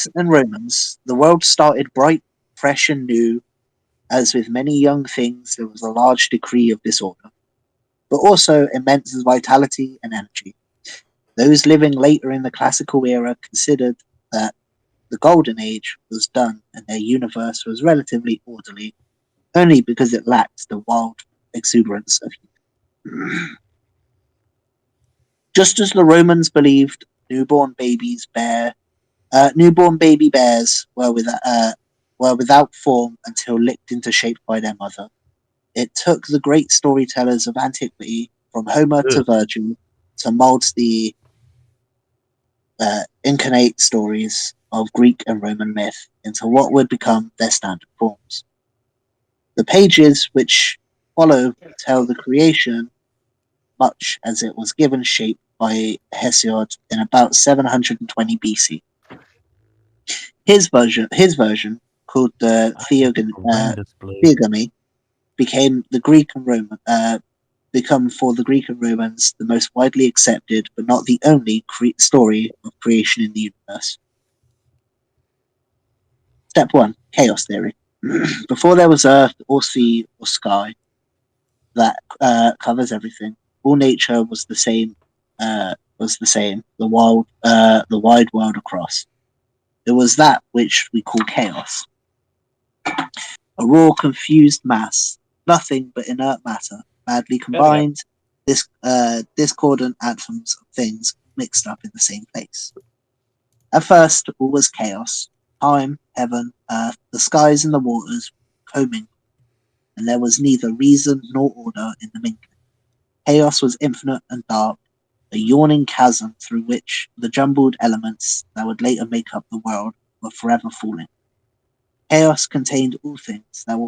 Greeks and Romans, the world started bright, fresh, and new. As with many young things, there was a large degree of disorder, but also immense vitality and energy. Those living later in the classical era considered that the Golden Age was done and their universe was relatively orderly, only because it lacked the wild exuberance of youth. Just as the Romans believed newborn baby bears were without form until licked into shape by their mother. It took the great storytellers of antiquity, from Homer to Ugh. Virgil, to mould the incarnate stories of Greek and Roman myth into what would become their standard forms. The pages which follow tell the creation much as it was given shape by Hesiod in about 720 BC. His version, called the I need a horrendous blue. Theogony, became the Greek and Roman become for the Greek and Romans the most widely accepted, but not the only story of creation in the universe. Step 1: Chaos theory. Before there was earth or sea or sky that covers everything, all nature was the same. The wide world across. It was that which we call chaos, a raw, confused mass, nothing but inert matter, badly There we go. combined, discordant atoms of things mixed up in the same place. At first, all was chaos. Time, heaven, earth, the skies and the waters commingled, and there was neither reason nor order in the mingling. Chaos was infinite and dark, a yawning chasm through which the jumbled elements that would later make up the world were forever falling. Chaos contained all things that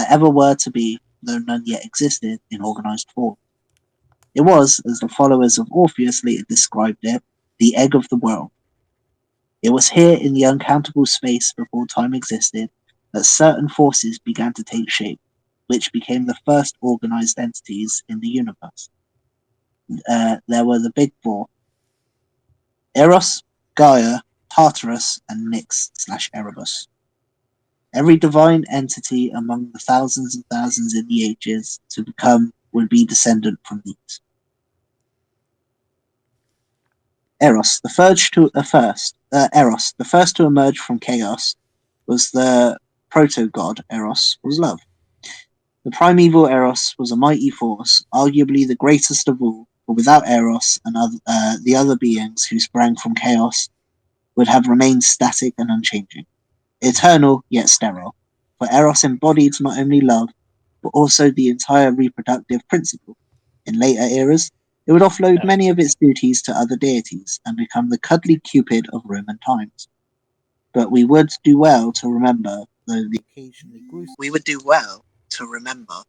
ever were to be, though none yet existed in organized form. It was, as the followers of Orpheus later described it, the egg of the world. It was here in the uncountable space before time existed that certain forces began to take shape, which became the first organized entities in the universe. There were the Big Four: Eros, Gaia, Tartarus, and Nyx/Erebus. Every divine entity among the thousands and thousands in the ages to become would be descendant from these. Eros, the first to emerge from chaos, was the proto-god. Eros was love. The primeval Eros was a mighty force, arguably the greatest of all, but without Eros and the other beings who sprang from chaos would have remained static and unchanging, eternal yet sterile, for Eros embodied not only love, but also the entire reproductive principle. In later eras, it would offload Yeah. many of its duties to other deities and become the cuddly Cupid of Roman times. But we would do well to remember, we would do well to remember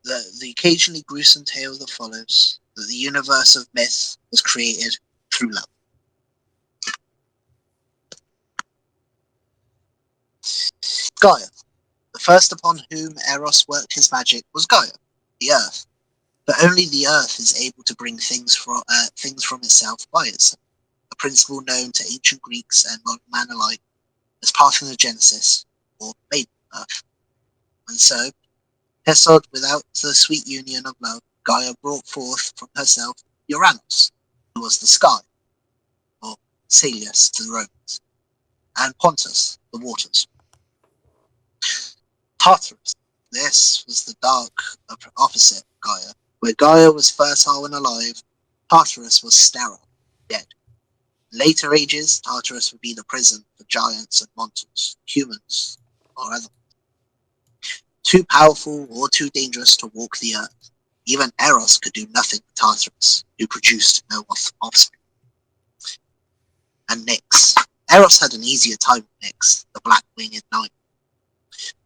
the occasionally gruesome tale that follows, that the universe of myth was created through love. Gaia. The first upon whom Eros worked his magic was Gaia, the earth. But only the earth is able to bring things from itself by itself, a principle known to ancient Greeks and modern man alike as parthenogenesis, or maiden earth. And so, Hesiod, without the sweet union of love, Gaia brought forth from herself Uranus, who was the sky, or Celius to the Romans, and Pontus, the waters. Tartarus. This was the dark opposite of Gaia. Where Gaia was fertile and alive, Tartarus was sterile, dead. In later ages, Tartarus would be the prison for giants and monsters, humans or other. Too powerful or too dangerous to walk the earth. Even Eros could do nothing with Tartarus, who produced no offspring. And Nyx. Eros had an easier time with Nyx, the black-winged knight,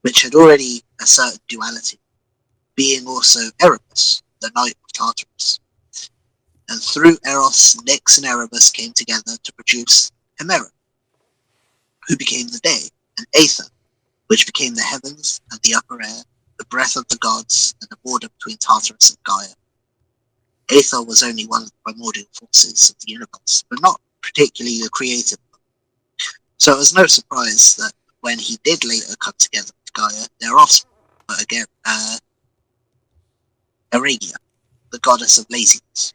which had already a certain duality, being also Erebus, the knight of Tartarus. And through Eros, Nyx and Erebus came together to produce Hemera, who became the day, and Aether, which became the heavens and the upper air, the breath of the gods, and the border between Tartarus and Gaia. Aether was only one of the primordial forces of the universe, but not particularly the creative. So it was no surprise that when he did later come together with Gaia, their offspring were again Aragia, the goddess of laziness.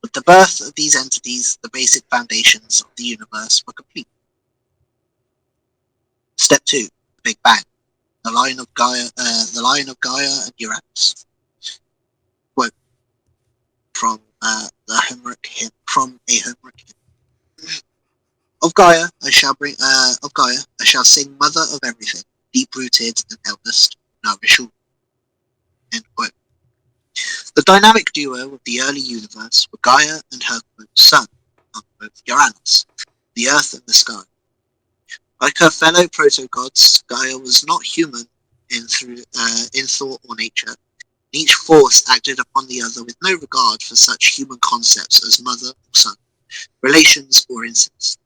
With the birth of these entities, the basic foundations of the universe were complete. Step 2, the Big Bang, the line of Gaia and Uranus. Quote from a Homeric hymn. Of Gaia I shall sing, mother of everything, deep-rooted and eldest, nourish all. End quote. The dynamic duo of the early universe were Gaia and her son, Uranus, the earth and the sky. Like her fellow proto-gods, Gaia was not human in thought or nature. Each force acted upon the other with no regard for such human concepts as mother or son, relations or incest.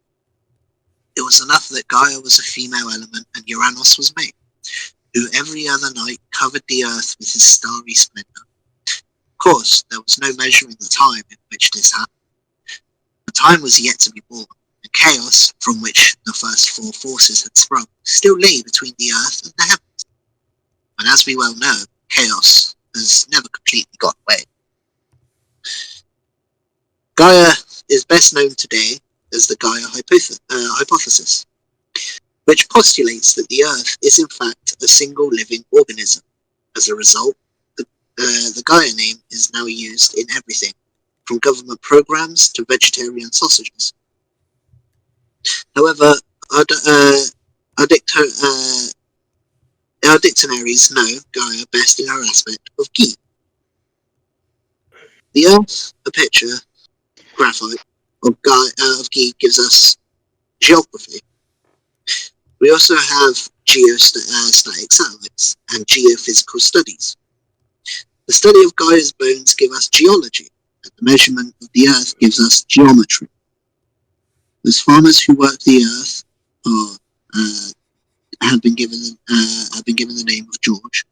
It was enough that Gaia was a female element and Uranus was male, who every other night covered the earth with his starry splendor. Of course, there was no measuring the time in which this happened. The time was yet to be born, and chaos, from which the first four forces had sprung, still lay between the earth and the heavens. And as we well know, chaos has never completely got away. Gaia is best known today as the Gaia hypothesis, which postulates that the Earth is in fact a single living organism. As a result, the Gaia name is now used in everything, from government programs to vegetarian sausages. However, our dictionaries know Gaia best in her aspect of Gi. The Earth, a picture, graphite, of Gi gives us geography. We also have geostatic satellites and geophysical studies. The study of Gaia's bones give us geology, and the measurement of the Earth gives us geometry. Those farmers who work the Earth have been given the name of George,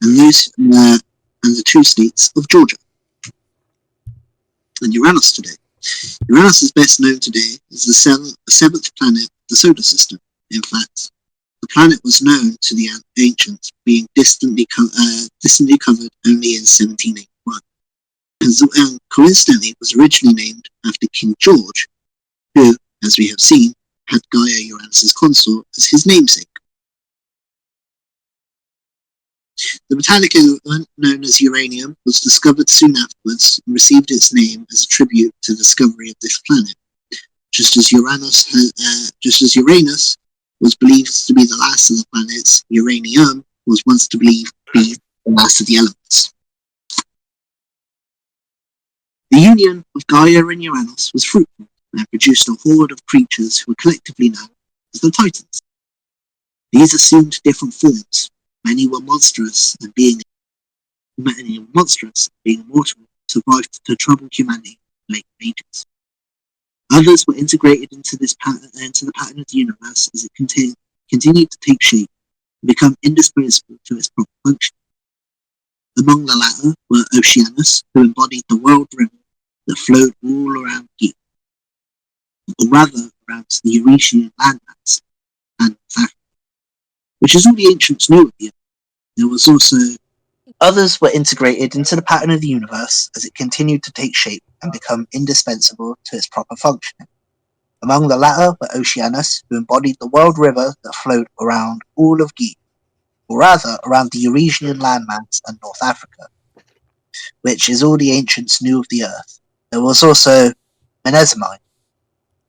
and the two states of Georgia. And Uranus today. Uranus is best known today as the seventh planet of the solar system. In fact, the planet was known to the ancients, being distantly covered only in 1781, and coincidentally was originally named after King George, who, as we have seen, had Gaia Uranus' consort as his namesake. The metallic element known as uranium was discovered soon afterwards and received its name as a tribute to the discovery of this planet, just as Uranus was believed to be the last of the planets. Uranium was once believed to be the last of the elements. The union of Gaia and Uranus was fruitful and produced a horde of creatures who were collectively known as the Titans. These assumed different forms. Many were monstrous, and being immortal, survived to trouble humanity in late ages. Others were integrated into the pattern of the universe as it continued to take shape and become indispensable to its proper function. Among the latter were Oceanus, who embodied the world river that flowed all around Gi, or rather around the Eurasian landmass and North Africa, which is all the ancients knew of the Earth. There was also others were integrated into the pattern of the universe as it continued to take shape and become indispensable to its proper functioning. Among the latter were Oceanus, who embodied the world river that flowed around all of Gi, or rather around the Eurasian landmass and North Africa, which is all the ancients knew of the Earth. There was also Mnemosyne,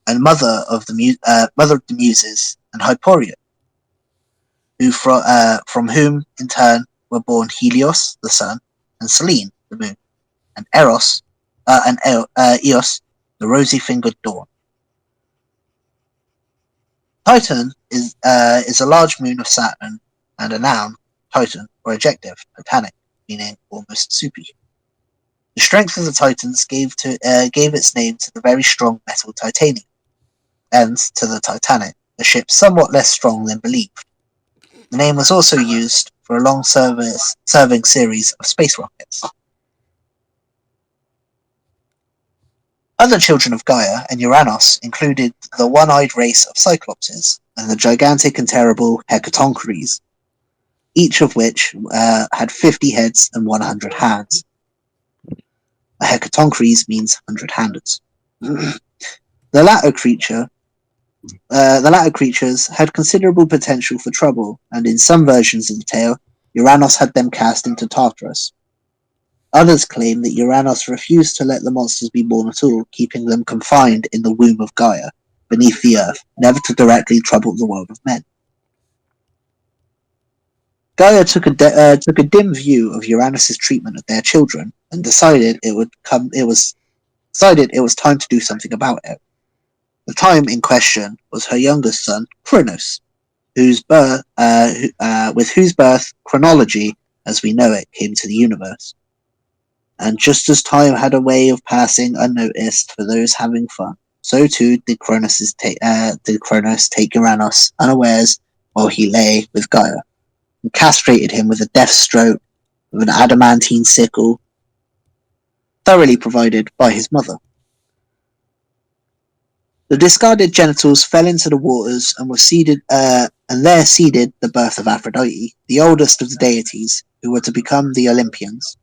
and mother of the Muses, and Hyperion, who from whom in turn were born Helios, the sun, and Selene, the moon, and Eos, the rosy-fingered dawn. Titan is a large moon of Saturn, and a noun, Titan, or adjective, Titanic, meaning almost superhuman. The strength of the Titans gave its name to the very strong metal titanium, and to the Titanic, a ship somewhat less strong than believed. The name was also used for a long-serving series of space rockets. Other children of Gaia and Uranus included the one-eyed race of Cyclopses and the gigantic and terrible Hecatoncheires, each of which had 50 heads and 100 hands. A Hecatoncheires means 100-handed. The latter creatures had considerable potential for trouble, and in some versions of the tale, Uranus had them cast into Tartarus. Others claim that Uranus refused to let the monsters be born at all, keeping them confined in the womb of Gaia, beneath the earth, never to directly trouble the world of men. Gaia took a dim view of Uranus's treatment of their children, and decided it was time to do something about it. The time in question was her youngest son, Kronos, with whose birth chronology, as we know it, came to the universe. And just as time had a way of passing unnoticed for those having fun, so too did Kronos take Uranus unawares while he lay with Gaia, and castrated him with a death stroke with an adamantine sickle, thoroughly provided by his mother. The discarded genitals fell into the waters and there seeded the birth of Aphrodite, the oldest of the deities, who were to become the Olympians.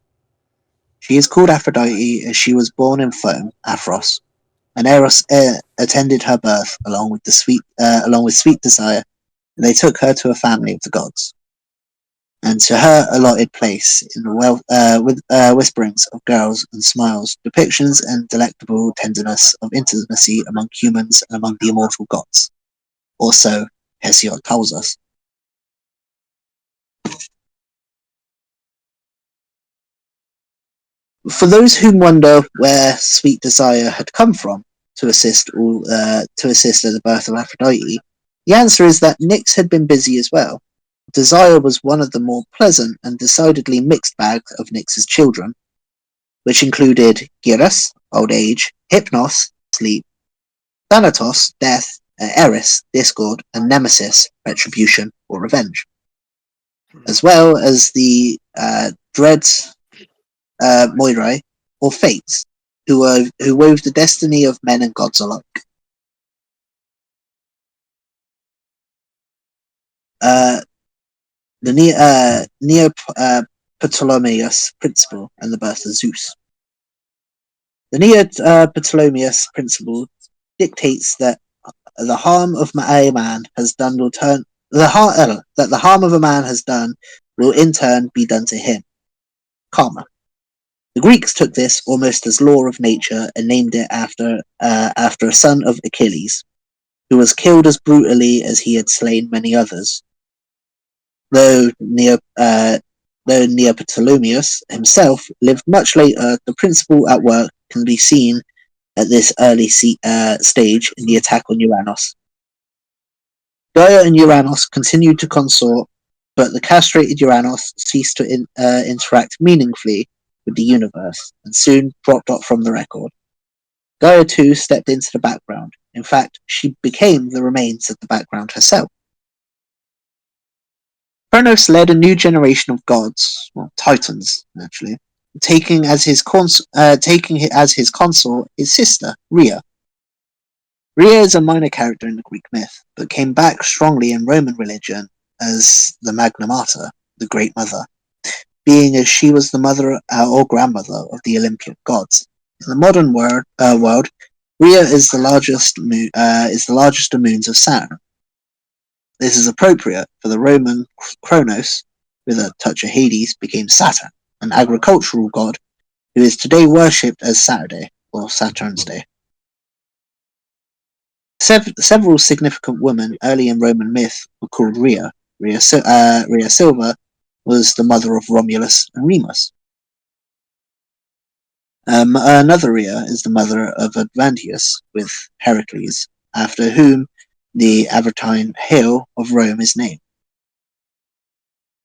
She is called Aphrodite as she was born in foam, Aphros, and Eros attended her birth along with sweet desire, and they took her to a family of the gods, and to her allotted place in the whisperings of girls and smiles, depictions and delectable tenderness of intimacy among humans and among the immortal gods. Or so Hesiod tells us. For those who wonder where sweet desire had come from to assist at the birth of Aphrodite, the answer is that Nyx had been busy as well. Desire was one of the more pleasant and decidedly mixed bag of Nyx's children, which included Gyrus, old age, Hypnos, sleep, Thanatos, death, Eris, discord, and Nemesis, retribution or revenge, as well as the dread Moirai, or Fates, who wove the destiny of men and gods alike. The Neoptolemus principle and the birth of Zeus. The Neoptolemus principle dictates that the harm of a man has done that the harm of a man has done will in turn be done to him. Karma. The Greeks took this almost as law of nature and named it after a son of Achilles, who was killed as brutally as he had slain many others. Though Neoptolemus himself lived much later, the principle at work can be seen at this early stage in the attack on Uranus. Gaia and Uranus continued to consort, but the castrated Uranus ceased to interact meaningfully with the universe and soon dropped off from the record. Gaia too stepped into the background. In fact, she became the remains of the background herself. Kronos led a new generation of gods, well, Titans, actually, taking as his consort his sister, Rhea. Rhea is a minor character in the Greek myth, but came back strongly in Roman religion as the Magna Mater, the Great Mother, being as she was the mother or grandmother of the Olympian gods. In the modern world, Rhea is the largest of moons of Saturn. This is appropriate, for the Roman Kronos, with a touch of Hades, became Saturn, an agricultural god who is today worshipped as Saturday, or Saturn's Day. Several significant women early in Roman myth were called Rhea. Rhea Silva was the mother of Romulus and Remus. Another Rhea is the mother of Advantius with Heracles, after whom the Aventine Hill of Rome is named.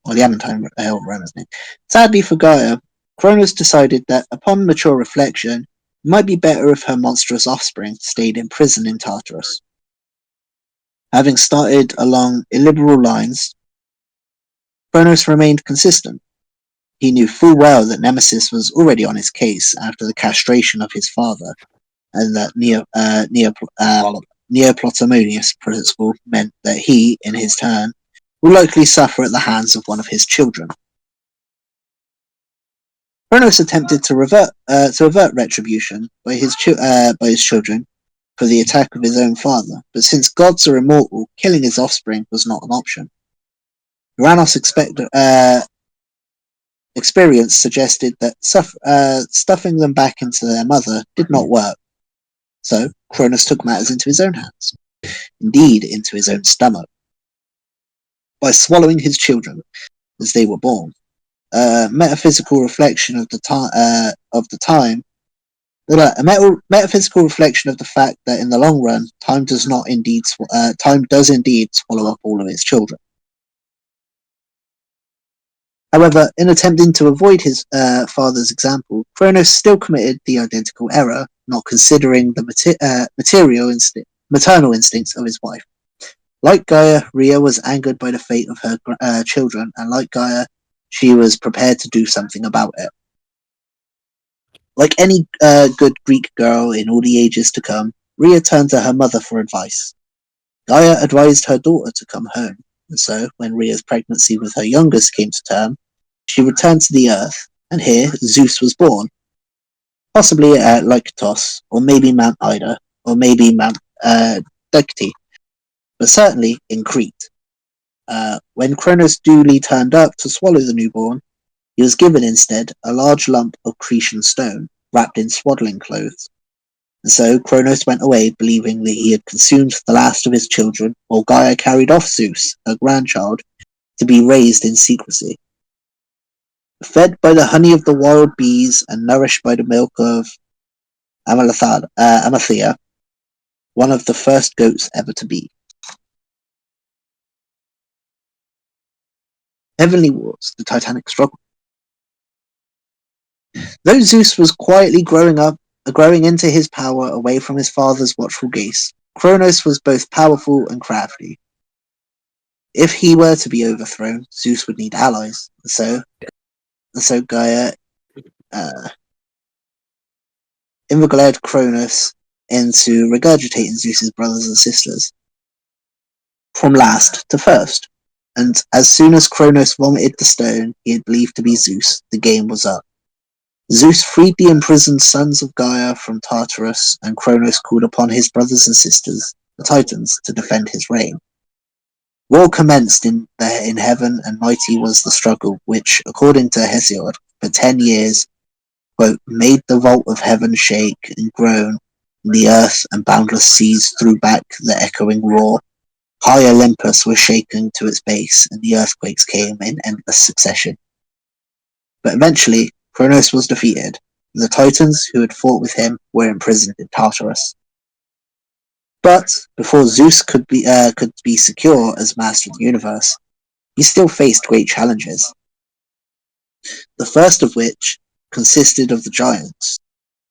Or the Aventine Hill of Rome is named. Sadly for Gaia, Kronos decided that upon mature reflection, it might be better if her monstrous offspring stayed in prison in Tartarus. Having started along illiberal lines, Kronos remained consistent. He knew full well that Nemesis was already on his case after the castration of his father, and that Neoptolemos principle meant that he, in his turn, would likely suffer at the hands of one of his children. Kronos attempted to avert retribution by his children for the attack of his own father, but since gods are immortal, killing his offspring was not an option. Uranos' experience suggested that stuffing them back into their mother did not work, so Kronos took matters into his own hands, indeed into his own stomach, by swallowing his children as they were born. A metaphysical reflection of the fact that in the long run, time does indeed swallow up all of its children. However, in attempting to avoid his father's example, Kronos still committed the identical error, not considering the maternal instincts of his wife. Like Gaia, Rhea was angered by the fate of her children, and like Gaia, she was prepared to do something about it. Like any good Greek girl in all the ages to come, Rhea turned to her mother for advice. Gaia advised her daughter to come home, and so, when Rhea's pregnancy with her youngest came to term, she returned to the earth, and here Zeus was born. Possibly at Lyctos, or maybe Mount Ida, or maybe Mount Dicte, but certainly in Crete. When Kronos duly turned up to swallow the newborn, he was given instead a large lump of Cretan stone, wrapped in swaddling clothes. And so Kronos went away believing that he had consumed the last of his children, while Gaia carried off Zeus, her grandchild, to be raised in secrecy. Fed by the honey of the wild bees and nourished by the milk of Amathea, one of the first goats ever to be. Heavenly Wars, the Titanic struggle. Though Zeus was quietly growing into his power away from his father's watchful gaze, Kronos was both powerful and crafty. If he were to be overthrown, Zeus would need allies, and so Gaia inveigled Kronos into regurgitating Zeus's brothers and sisters, from last to first. And as soon as Kronos vomited the stone he had believed to be Zeus, the game was up. Zeus freed the imprisoned sons of Gaia from Tartarus, and Kronos called upon his brothers and sisters, the Titans, to defend his reign. War commenced in heaven, and mighty was the struggle, which, according to Hesiod, for 10 years, quote, made the vault of heaven shake and groan, and the earth and boundless seas threw back the echoing roar. High Olympus was shaken to its base, and the earthquakes came in endless succession. But eventually, Kronos was defeated. The Titans who had fought with him were imprisoned in Tartarus. But before Zeus could be secure as master of the universe, he still faced great challenges. The first of which consisted of the giants,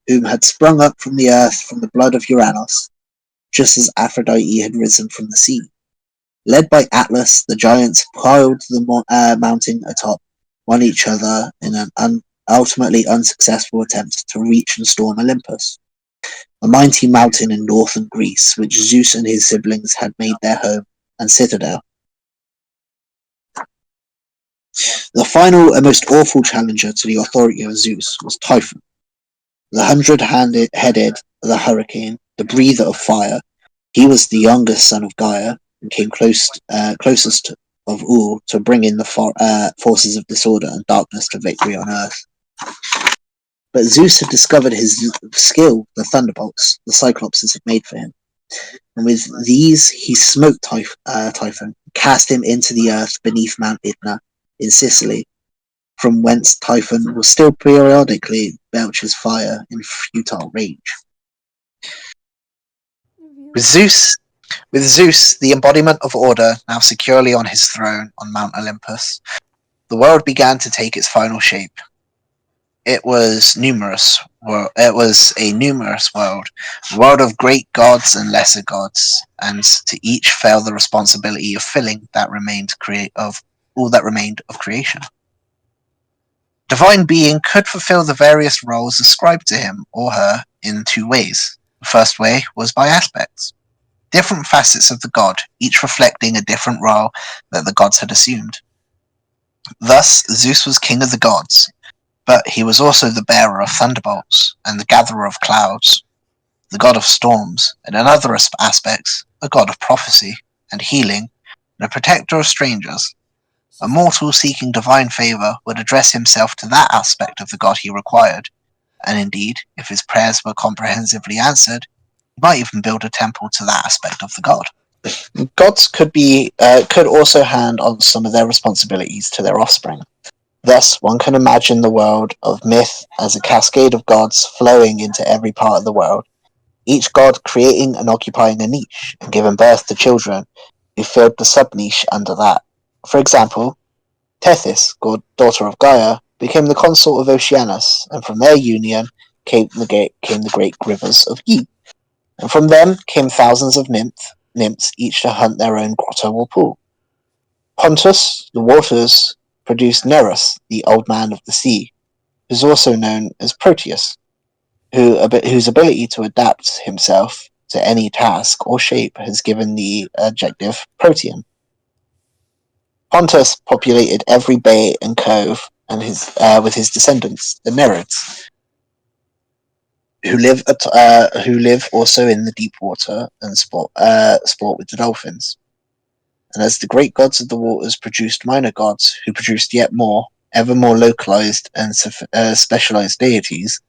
whom had sprung up from the earth from the blood of Uranos, just as Aphrodite had risen from the sea. Led by Atlas, the giants piled the mountain atop one each other in an ultimately unsuccessful attempt to reach and storm Olympus, a mighty mountain in northern Greece which Zeus and his siblings had made their home and citadel. The final and most awful challenger to the authority of Zeus was Typhon, the 100-headed, the hurricane, the breather of fire. He was the youngest son of Gaia and came closest of all to bring in the forces of disorder and darkness to victory on Earth. But Zeus had discovered his skill, the thunderbolts the Cyclopses had made for him, and with these he smote Typhon, cast him into the earth beneath Mount Etna in Sicily, from whence Typhon will still periodically belch his fire in futile rage. With Zeus, the embodiment of order, now securely on his throne on Mount Olympus, the world began to take its final shape. It was a numerous world, a world of great gods and lesser gods, and to each fell the responsibility of filling all that remained of creation. Divine being could fulfill the various roles ascribed to him or her in two ways. The first way was by aspects, different facets of the god, each reflecting a different role that the gods had assumed. Thus, Zeus was king of the gods, but he was also the bearer of thunderbolts and the gatherer of clouds, the god of storms, and in other aspects, a god of prophecy and healing, and a protector of strangers. A mortal seeking divine favor would address himself to that aspect of the god he required, and indeed, if his prayers were comprehensively answered, he might even build a temple to that aspect of the god. Gods could also hand on some of their responsibilities to their offspring. Thus, one can imagine the world of myth as a cascade of gods flowing into every part of the world, each god creating and occupying a niche and giving birth to children who filled the sub-niche under that. For example, Tethys, daughter of Gaia, became the consort of Oceanus, and from their union came the great rivers of Yi. And from them came thousands of nymphs, each to hunt their own grotto or pool. Pontus, the waters, produced Nereus, the old man of the sea, who is also known as Proteus, whose ability to adapt himself to any task or shape has given the adjective Protean. Pontus populated every bay and cove and with his descendants, the Nereids, who live also in the deep water and sport with the dolphins. And as the great gods of the waters produced minor gods, who produced yet more, ever more localized and specialized deities,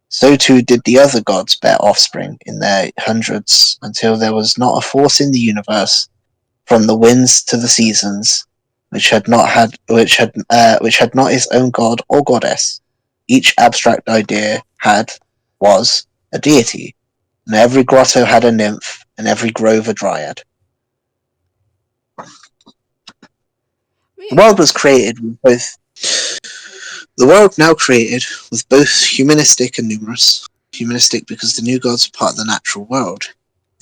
so too did the other gods bear offspring in their hundreds, until there was not a force in the universe, from the winds to the seasons, which had not its own god or goddess. Each abstract idea was a deity, and every grotto had a nymph, and every grove a dryad. The world was created with both. The world now created was both humanistic and numerous. Humanistic because the new gods were part of the natural world.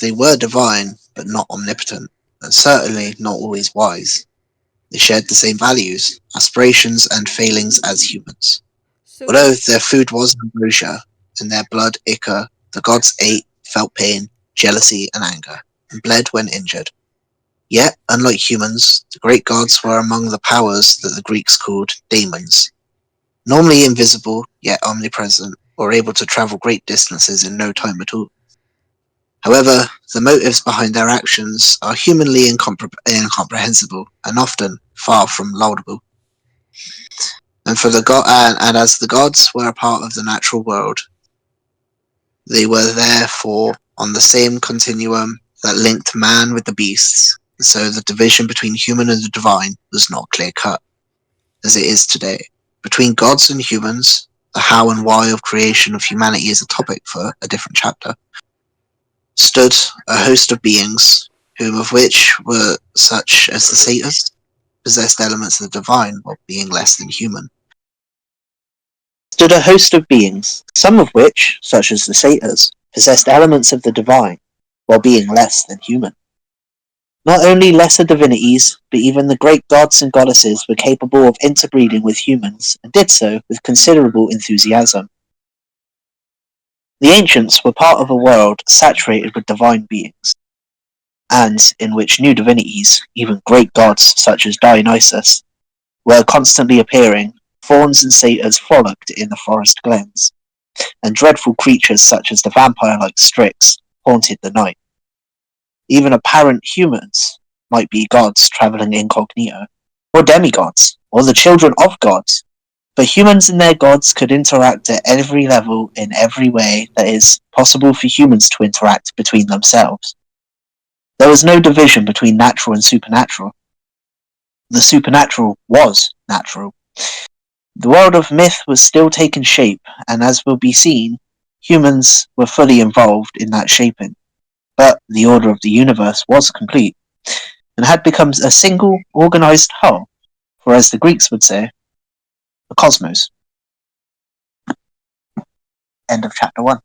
They were divine, but not omnipotent, and certainly not always wise. They shared the same values, aspirations, and failings as humans. Although their food was ambrosia, and their blood ichor, the gods ate, felt pain, jealousy, and anger, and bled when injured. Yet, unlike humans, the great gods were among the powers that the Greeks called daemons. Normally invisible, yet omnipresent, or able to travel great distances in no time at all. However, the motives behind their actions are humanly incomprehensible and often far from laudable. And as the gods were a part of the natural world, they were therefore on the same continuum that linked man with the beasts, so the division between human and the divine was not clear-cut, as it is today. Between gods and humans, the how and why of creation of humanity is a topic for a different chapter, stood a host of beings, whom of which were such as the satyrs, possessed elements of the divine while being less than human. Stood a host of beings, some of which, such as the satyrs, possessed elements of the divine while being less than human. Not only lesser divinities, but even the great gods and goddesses were capable of interbreeding with humans, and did so with considerable enthusiasm. The ancients were part of a world saturated with divine beings, and in which new divinities, even great gods such as Dionysus, were constantly appearing. Fauns and satyrs frolicked in the forest glens, and dreadful creatures such as the vampire-like Strix haunted the night. Even apparent humans might be gods travelling incognito, or demigods, or the children of gods. But humans and their gods could interact at every level in every way that is possible for humans to interact between themselves. There was no division between natural and supernatural. The supernatural was natural. The world of myth was still taking shape, and as will be seen, humans were fully involved in that shaping. But the order of the universe was complete, and had become a single, organized whole, or as the Greeks would say, the cosmos. End of chapter 1.